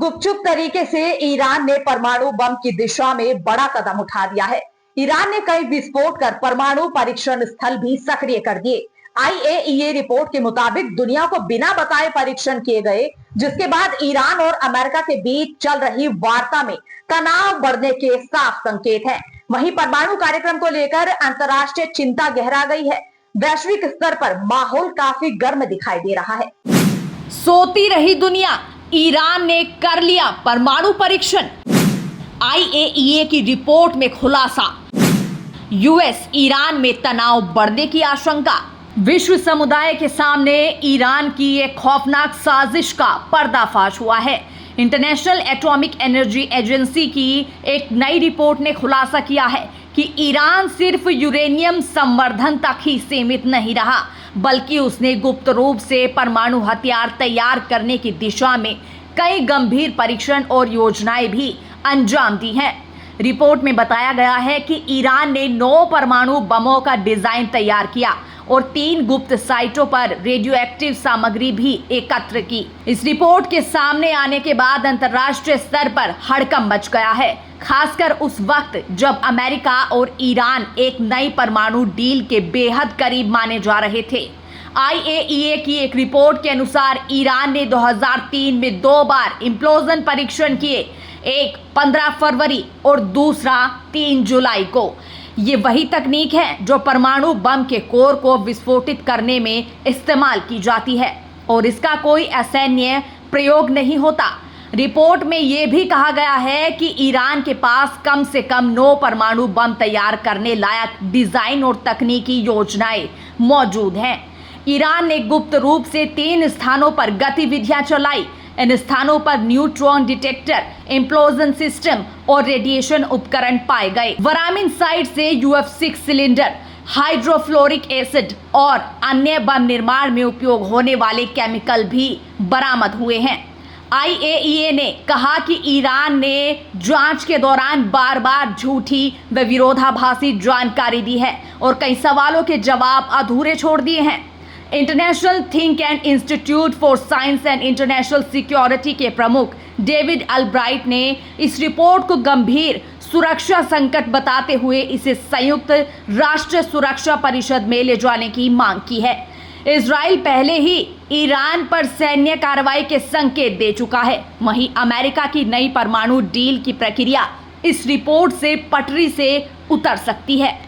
गुपचुप तरीके से ईरान ने परमाणु बम की दिशा में बड़ा कदम उठा दिया है। ईरान ने कई विस्फोट कर परमाणु परीक्षण स्थल भी सक्रिय कर दिए। आईएईए रिपोर्ट के मुताबिक दुनिया को बिना बताए परीक्षण किए गए, जिसके बाद ईरान और अमेरिका के बीच चल रही वार्ता में तनाव बढ़ने के साफ संकेत हैं। वहीं परमाणु कार्यक्रम को लेकर अंतर्राष्ट्रीय चिंता गहरा गई है। वैश्विक स्तर पर माहौल काफी गर्म दिखाई दे रहा है। सोती रही दुनिया, ईरान ने कर लिया परमाणु परीक्षण। आईएईए की रिपोर्ट में खुलासा। यूएस ईरान में तनाव बढ़ने की आशंका। विश्व समुदाय के सामने ईरान की एक खौफनाक साजिश का पर्दाफाश हुआ है। इंटरनेशनल एटॉमिक एनर्जी एजेंसी की एक नई रिपोर्ट ने खुलासा किया है कि ईरान सिर्फ यूरेनियम संवर्धन तक ही सीमित नहीं रहा, बल्कि उसने गुप्त रूप से परमाणु हथियार तैयार करने की दिशा में कई गंभीर परीक्षण और योजनाएं भी अंजाम दी हैं। रिपोर्ट में बताया गया है कि ईरान ने 9 परमाणु बमों का डिजाइन तैयार किया और 3 गुप्त साइटों पर रेडियो एक्टिव सामग्री भी एकत्र की। इस रिपोर्ट के सामने आने के बाद अंतर्राष्ट्रीय स्तर पर हड़कंप मच गया है, खासकर उस वक्त जब अमेरिका और ईरान एक नई परमाणु डील के बेहद करीब माने जा रहे थे। आईएईए की एक रिपोर्ट के अनुसार ईरान ने 2003 में 2 बार इम्प्लोजन परीक्षण किए, एक 15 फरवरी और दूसरा 3 जुलाई को। ये वही तकनीक है जो परमाणु बम के कोर को विस्फोटित करने में इस्तेमाल की जाती है और इसका कोई असैन्य प्रयोग नहीं होता। रिपोर्ट में यह भी कहा गया है कि ईरान के पास कम से कम 9 परमाणु बम तैयार करने लायक डिजाइन और तकनीकी योजनाएं मौजूद हैं। ईरान ने गुप्त रूप से 3 स्थानों पर गतिविधियां चलाई। इन स्थानों पर न्यूट्रॉन डिटेक्टर, इम्प्लोजन सिस्टम और रेडिएशन उपकरण पाए गए। वरामिन साइट से UF6 सिलेंडर, हाइड्रोफ्लोरिक एसिड और अन्य बम निर्माण में उपयोग होने वाले केमिकल भी बरामद हुए हैं। आईएईए ने कहा कि ईरान ने जांच के दौरान बार बार झूठी व विरोधाभासी जानकारी दी है और कई सवालों के जवाब अधूरे छोड़ दिए हैं। International think and institute for science and international security के प्रमुख डेविड अल्ब्राइट ने इस रिपोर्ट को गंभीर सुरक्षा संकट बताते हुए इसे संयुक्त राष्ट्र सुरक्षा परिषद में ले जाने की मांग की है। इजराइल पहले ही ईरान पर सैन्य कार्रवाई के संकेत दे चुका है। वहीं अमेरिका की नई परमाणु डील की प्रक्रिया इस रिपोर्ट से पटरी से उतर सकती है।